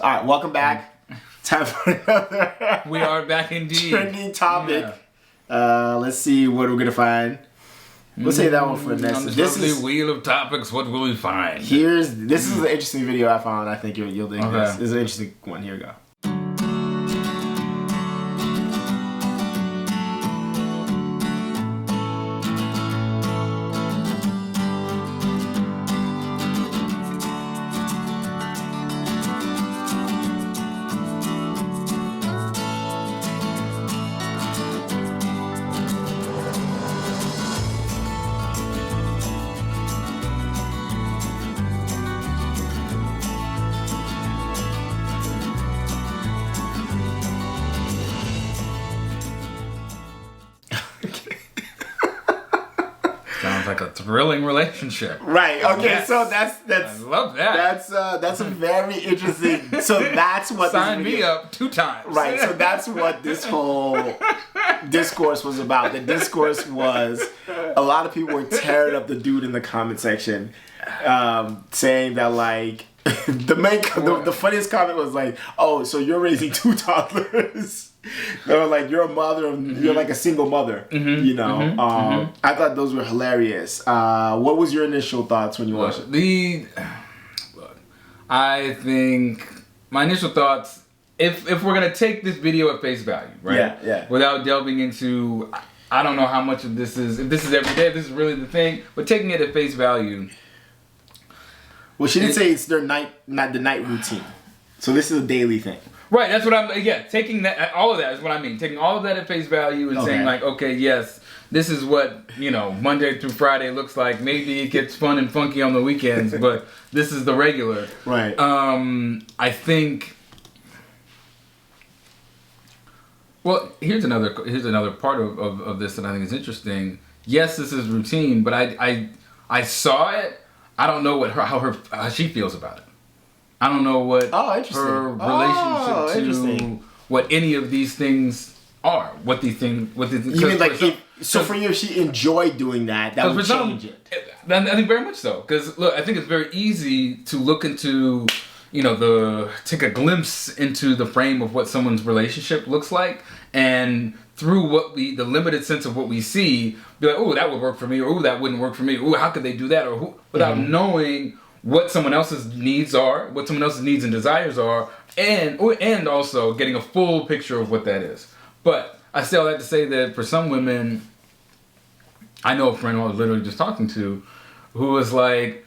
All right, welcome back. Time for another. We are back indeed. Trending topic. Yeah. Let's see what we're gonna find. We'll say that one for next. On this lovely wheel of topics, what will we find? This is an interesting video I found. I think you'll dig this. This is an interesting one. Here we go. Sounds like a thrilling relationship. Right. Okay. Yes. So that's. I love that. That's a very interesting. So that's what. Sign me up 2 times. Right. So that's what this whole discourse was about. The discourse was a lot of people were tearing up the dude in the comment section, saying that like the funniest comment was like, "Oh, so you're raising 2 toddlers." They were like, you're a mother, you're like a single mother, you know. I thought those were hilarious. What was your initial thoughts when you watched it? I think my initial thoughts, if we're gonna take this video at face value, right? Yeah. Without delving into, I don't know how much of this is, if this is every day, if this is really the thing, but taking it at face value. Well, she didn't say it's their night routine. So this is a daily thing. Right, that's what taking that, all of that is what I mean. Taking all of that at face value and saying like, okay, yes, this is what, Monday through Friday looks like. Maybe it gets fun and funky on the weekends, but this is the regular. Right. I think, well, here's another part of this that I think is interesting. Yes, this is routine, but I saw it. I don't know how she feels about it. I don't know what her relationship to what any of these things are. What these things. You mean like for you, if she enjoyed doing that would change it. I think very much so. Because look, I think it's very easy to look into, take a glimpse into the frame of what someone's relationship looks like, and through the limited sense of what we see, be like, oh, that would work for me, or oh, that wouldn't work for me, or how could they do that, or without knowing what someone else's needs are, what someone else's needs and desires are, and also getting a full picture of what that is. But I say all that to say that for some women, I know a friend who I was literally just talking to, who was like,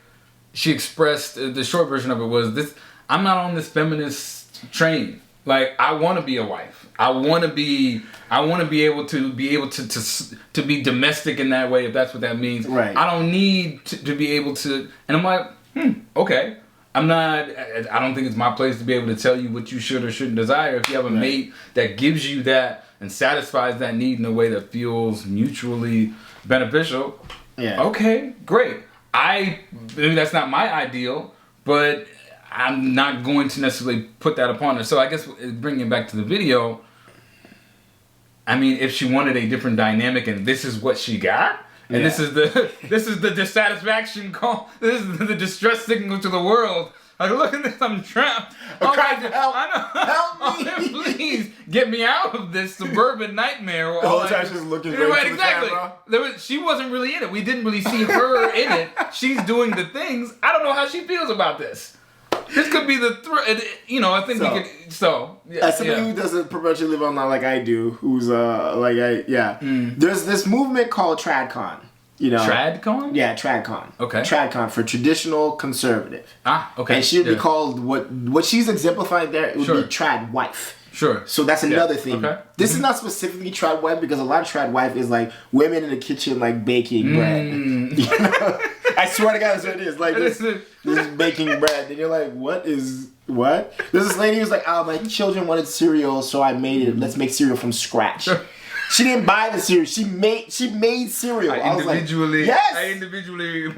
she expressed, the short version of it was this: I'm not on this feminist train. Like, I want to be a wife. I want to be able to be domestic in that way, if that's what that means. Right. I don't need to be able to, and I'm like, okay. I don't think it's my place to be able to tell you what you should or shouldn't desire. If you have a mate that gives you that and satisfies that need in a way that feels mutually beneficial, okay, great. Maybe that's not my ideal, but I'm not going to necessarily put that upon her. So I guess bringing it back to the video, I mean, if she wanted a different dynamic and this is what she got, and this is the dissatisfaction call. This is the distress signal to the world. Like, look at this, I'm trapped. Help me! Please get me out of this suburban nightmare. The whole time she's looking right exactly. The camera. She wasn't really in it. We didn't really see her in it. She's doing the things. I don't know how she feels about this. This could be the I think we could. As somebody who doesn't professionally live online like I do, who's there's this movement called TradCon. TradCon? Yeah, TradCon. Okay. TradCon for traditional conservative. Okay. And she would be called what she's exemplifying there. It would be trad wife. Sure. So that's another thing. Okay. This is not specifically trad wife, because a lot of trad wife is like women in the kitchen like baking bread. I swear to God, that's what it is. Like this is baking bread, and you're like, what? There's this lady who's like, oh, my children wanted cereal, so I made it. Let's make cereal from scratch. She didn't buy the cereal. She made cereal. I individually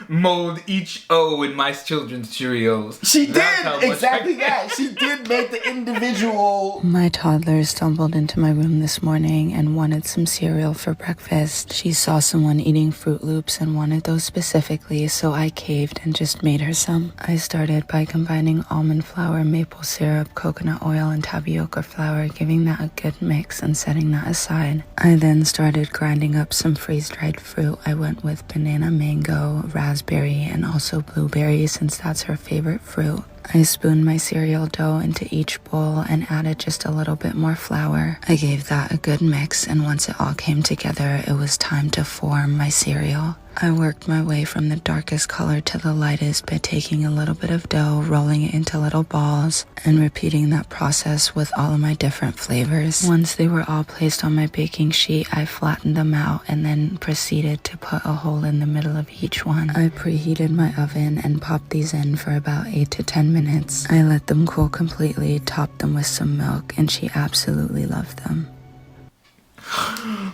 mold each O in my children's Cheerios. She did exactly that. She did make the individual. My toddler stumbled into my room this morning and wanted some cereal for breakfast. She saw someone eating Fruit Loops and wanted those specifically, so I caved and just made her some. I started by combining almond flour, maple syrup, coconut oil, and tapioca flour, giving that a good mix and setting that aside. I then started grinding up some freeze-dried fruit. I went with banana, mango, raspberry, and also blueberry since that's her favorite fruit. I spooned my cereal dough into each bowl and added just a little bit more flour. I gave that a good mix, and once it all came together, it was time to form my cereal. I worked my way from the darkest color to the lightest by taking a little bit of dough, rolling it into little balls, and repeating that process with all of my different flavors. Once they were all placed on my baking sheet, I flattened them out and then proceeded to put a hole in the middle of each one. I preheated my oven and popped these in for about 8 to 10 minutes. I let them cool completely, topped them with some milk, and she absolutely loved them.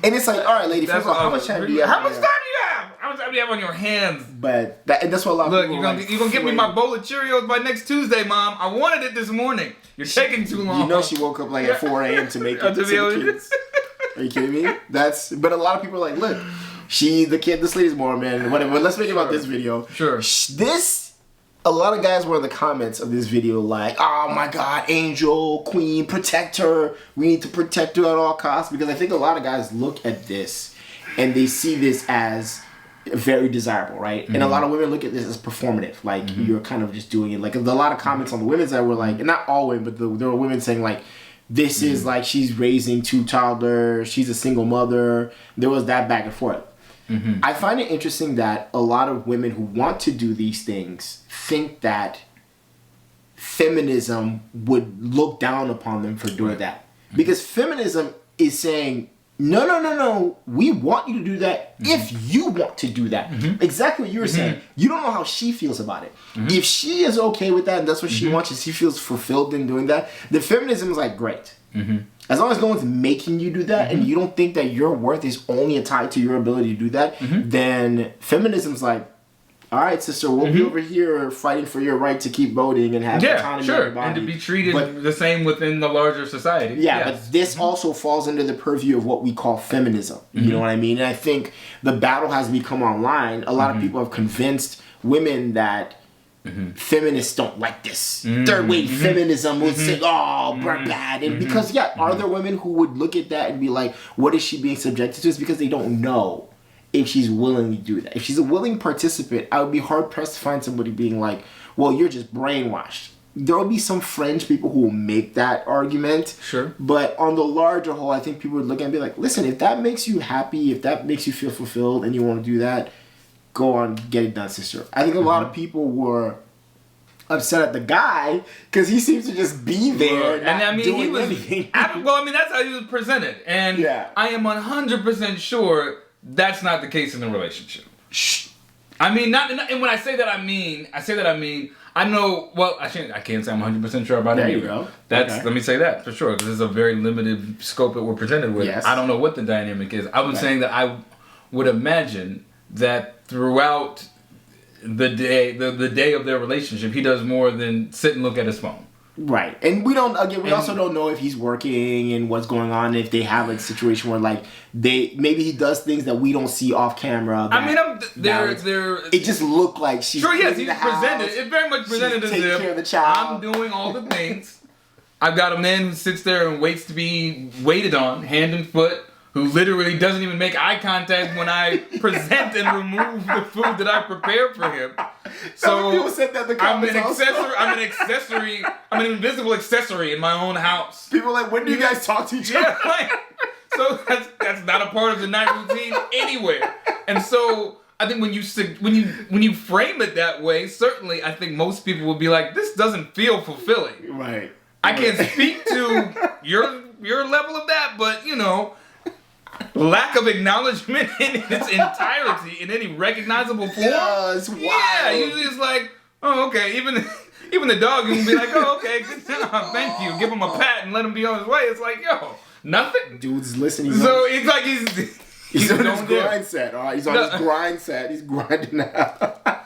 And it's like, all right, lady, first of all, how much time do you have? How much time do you have? How much time do you have on your hands? But that's what a lot of people you're gonna give me my bowl of Cheerios by next Tuesday, Mom. I wanted it this morning. You're taking too long. You know she woke up like at 4 a.m. to make it to the kids. Are you kidding me? But a lot of people are like, look, this lady's more, man. Whatever. But let's make it about this video. Sure. A lot of guys were in the comments of this video like, oh my God, angel, queen, protect her. We need to protect her at all costs. Because I think a lot of guys look at this and they see this as very desirable, right? Mm-hmm. And a lot of women look at this as performative. Like, you're kind of just doing it. Like, a lot of comments on the women's that were like, and not all women, but there were women saying like, this is like she's raising 2 toddlers, she's a single mother. There was that back and forth. Mm-hmm. I find it interesting that a lot of women who want to do these things think that feminism would look down upon them for doing that. Because feminism is saying, no, we want you to do that if you want to do that. Exactly what you were saying. You don't know how she feels about it. If she is okay with that and that's what she wants and she feels fulfilled in doing that, then feminism is like, great. As long as no one's making you do that and you don't think that your worth is only tied to your ability to do that, then feminism's like, all right, sister, we'll be over here fighting for your right to keep voting and have autonomy in your body. And to be treated the same within the larger society. Yeah, but this also falls under the purview of what we call feminism. You know what I mean? And I think the battle has become online. A lot of people have convinced women that feminists don't like this. Third wave feminism would say, oh, we're bad. And because, are there women who would look at that and be like, what is she being subjected to? It's because they don't know if she's willing to do that. If she's a willing participant, I would be hard-pressed to find somebody being like, well, you're just brainwashed. There will be some fringe people who will make that argument. Sure. But on the larger whole, I think people would look at it and be like, listen, if that makes you happy, if that makes you feel fulfilled and you want to do that, go on, get it done, sister. I think a lot of people were upset at the guy because he seems to just be there and I mean, doing anything. That's how he was presented. And I am 100% sure that's not the case in the relationship. I mean, and when I say that, I mean, I know, well, I can't say I'm 100% sure about it either. Let me say that for sure, because it's a very limited scope that we're presented with. Yes. I don't know what the dynamic is. I was saying that I would imagine that throughout the day of their relationship, he does more than sit and look at his phone. Right. And we also don't know if he's working and what's going on, if they have a situation where like maybe he does things that we don't see off camera. It just looked like she's he's presented. It very much presented as if care of the child. I'm doing all the things. I've got a man who sits there and waits to be waited on, hand and foot, who literally doesn't even make eye contact when I present and remove the food that I prepared for him. So people said that in the comments I'm an invisible accessory in my own house. People are like, when do you guys talk to each other? So that's not a part of the night routine anywhere. And so I think when you frame it that way, certainly I think most people will be like, this doesn't feel fulfilling. Right. I can't speak to your level of that, but lack of acknowledgement in its entirety in any recognizable form. Yeah, it's wild. Yeah, usually it's like, oh, okay. Even the dog can be like, oh, okay, good job, thank you. Give him a pat and let him be on his way. It's like, yo, nothing. Dude's listening. So it's like he's on his grind set. All right, he's on his grind set. He's grinding out.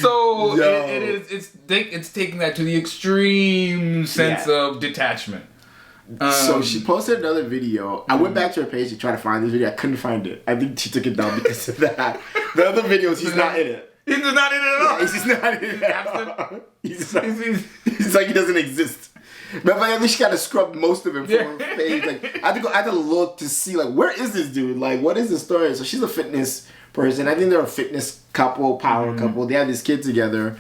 So it's taking that to the extreme sense of detachment. So she posted another video. I went back to her page to try to find this video. I couldn't find it. I think she took it down because of that. The other videos, he's not in it. He's just not in it at all. He's just not in it at all. He's like he doesn't exist. But at least she kind of scrubbed most of him from her page. Like I had to look to see like where is this dude? Like what is the story? So she's a fitness person. I think they're a fitness couple, power couple. They have this kid together.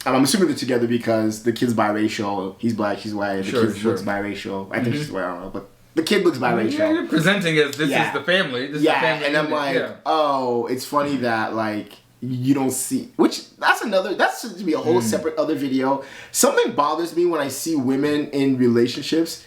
I'm assuming they're together because the kid's biracial. He's black, she's white. The kid looks biracial. I think she's white. I don't know, but the kid looks biracial. Yeah, you're presenting as this is the family. This is the family. And I'm like, oh, it's funny that like you don't see, which that's to be a whole separate other video. Something bothers me when I see women in relationships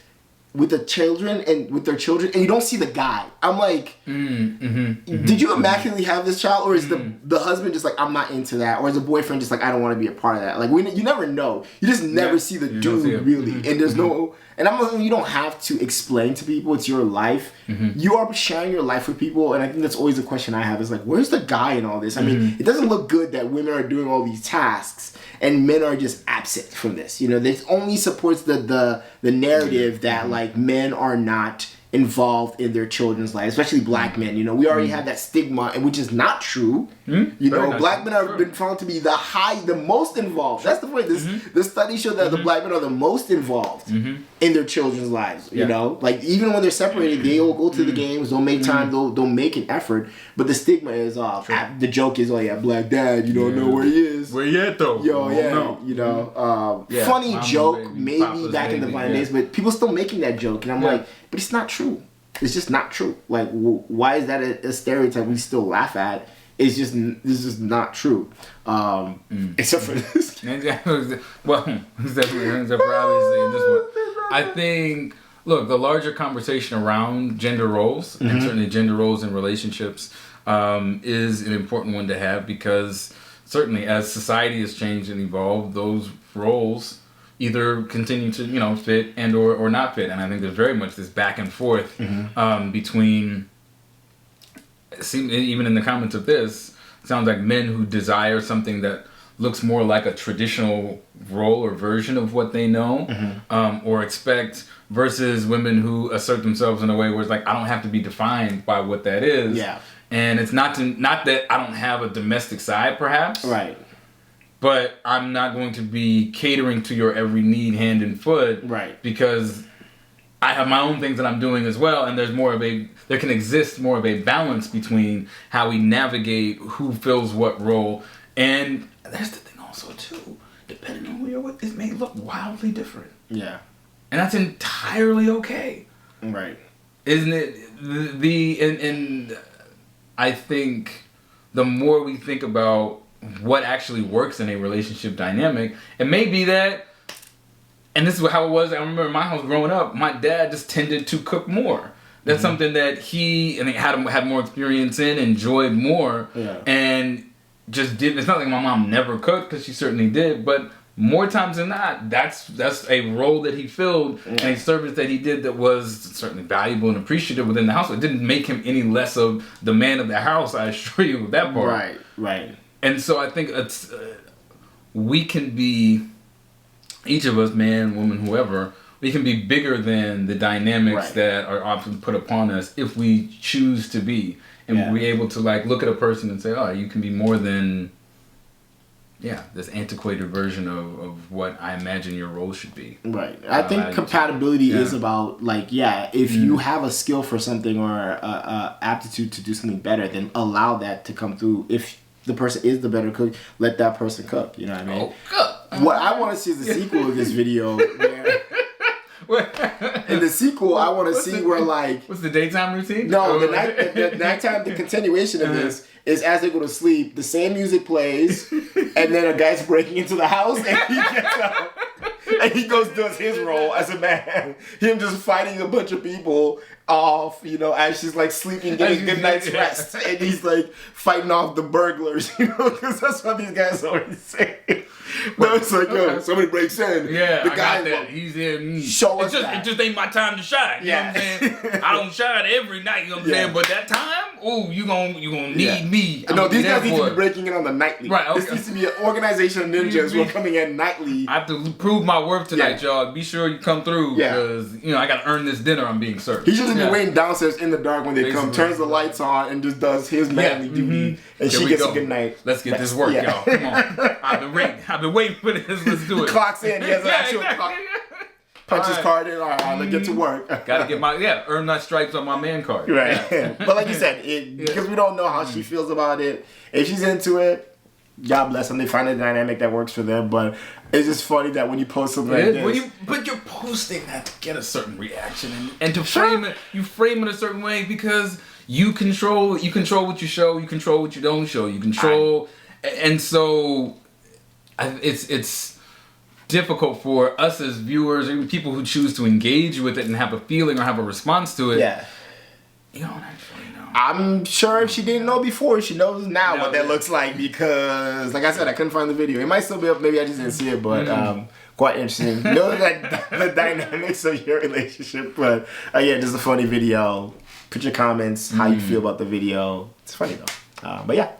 with their children and you don't see the guy. I'm like, did you immaculately have this child, or is the husband just like, I'm not into that, or is the boyfriend just like, I don't want to be a part of that? Like you never know. You just never see the dude really, and there's no. And I'm like, you don't have to explain to people. It's your life. You are sharing your life with people, and I think that's always a question I have. Is like, where's the guy in all this? I mean, it doesn't look good that women are doing all these tasks and men are just absent from this. You know, this only supports the narrative that like men are not involved in their children's lives, especially black men. You know, we already have that stigma, and which is not true. You know, black men have been found to be the most involved. That's the point. The studies show that the black men are the most involved in their children's lives. You know, like even when they're separated, they'll go to the games, they'll make time, they'll make an effort. But the stigma is off. The joke is, oh yeah, black dad, you don't know where he is. Where he at though? You know, funny joke maybe back in the Vine days, but people still making that joke, and I'm like, but it's not true. It's just not true. Like, why is that a stereotype we still laugh at? It's just not true. Except for this. Well, except for obviously in this one. I think, look, the larger conversation around gender roles, and certainly gender roles in relationships, is an important one to have, because certainly as society has changed and evolved, those roles either continue to, fit and or not fit. And I think there's very much this back and forth between, even in the comments of this, sounds like men who desire something that looks more like a traditional role or version of what they know or expect, versus women who assert themselves in a way where it's like, I don't have to be defined by what that is. Yeah. And it's not that I don't have a domestic side, perhaps. Right. But I'm not going to be catering to your every need hand and foot. Right. Because I have my own things that I'm doing as well, and there can exist more of a balance between how we navigate who fills what role. And there's the thing also too, depending on who you're with, it may look wildly different. Yeah. And that's entirely okay. Right. Isn't it? And I think the more we think about what actually works in a relationship dynamic, it may be that, and this is how it was. I remember in my house growing up, my dad just tended to cook more. That's something that he had more experience in, enjoyed more, and just did. It's not like my mom never cooked, because she certainly did, but more times than not, that's a role that he filled and a service that he did that was certainly valuable and appreciative within the house. It didn't make him any less of the man of the house, I assure you of that part. Right. And so I think we can be, each of us, man, woman, whoever, we can be bigger than the dynamics that are often put upon us if we choose to be. And we're able to look at a person and say, oh, you can be more than this antiquated version of what I imagine your role should be. Right. I think compatibility is about if you have a skill for something or a aptitude to do something better, then allow that to come through. If the person is the better cook, let that person cook. You know what I mean? Cook. What I want to see is the sequel of this video. In the sequel, I want to see where what's the daytime routine? No, the nighttime. The continuation of this is as they go to sleep, the same music plays, and then a guy's breaking into the house, and he gets up, and he does his role as a man. Him just fighting a bunch of people off, you know, as she's like sleeping, getting a good night's rest, and he's like fighting off the burglars, you know, because that's what these guys always say. But it's like, yo, somebody breaks in. Yeah, the I guy got that. He's in. Show us It just ain't my time to shine. You know what I'm saying? I don't shine every night. You know what I'm saying? But that time, ooh, you gonna need me. No, these guys need to be breaking in on the nightly. Right. Okay. This needs to be an organization of ninjas who are coming in nightly. I have to prove my worth tonight, y'all. Be sure you come through because you know I gotta earn this dinner I'm being served. He should just be waiting downstairs in the dark when they come, turns the lights on, and just does his manly duty, and she gets a good night. Let's get this work, y'all. Come on. I've been waiting for this. Let's do it. Clocks in. He has an actual clock. Punch his card in. All right, let's get to work. Gotta get earn my stripes on my man card. Right. Yeah. But like you said, because we don't know how she feels about it. If she's into it, God bless them. They find a dynamic that works for them. But it's just funny that when you post something like this, but you're posting that to get a certain reaction and to frame it, you frame it a certain way because you control what you show, you control what you don't show, you control, and so it's difficult for us as viewers or even people who choose to engage with it and have a feeling or have a response to it. Yeah. You don't actually know. I'm sure if she didn't know before, she knows now what that looks like because, like I said, I couldn't find the video. It might still be up. Maybe I just didn't see it, but quite interesting. Know that the dynamics of your relationship. But yeah, this is a funny video. Put your comments, how you feel about the video. It's funny though. But yeah,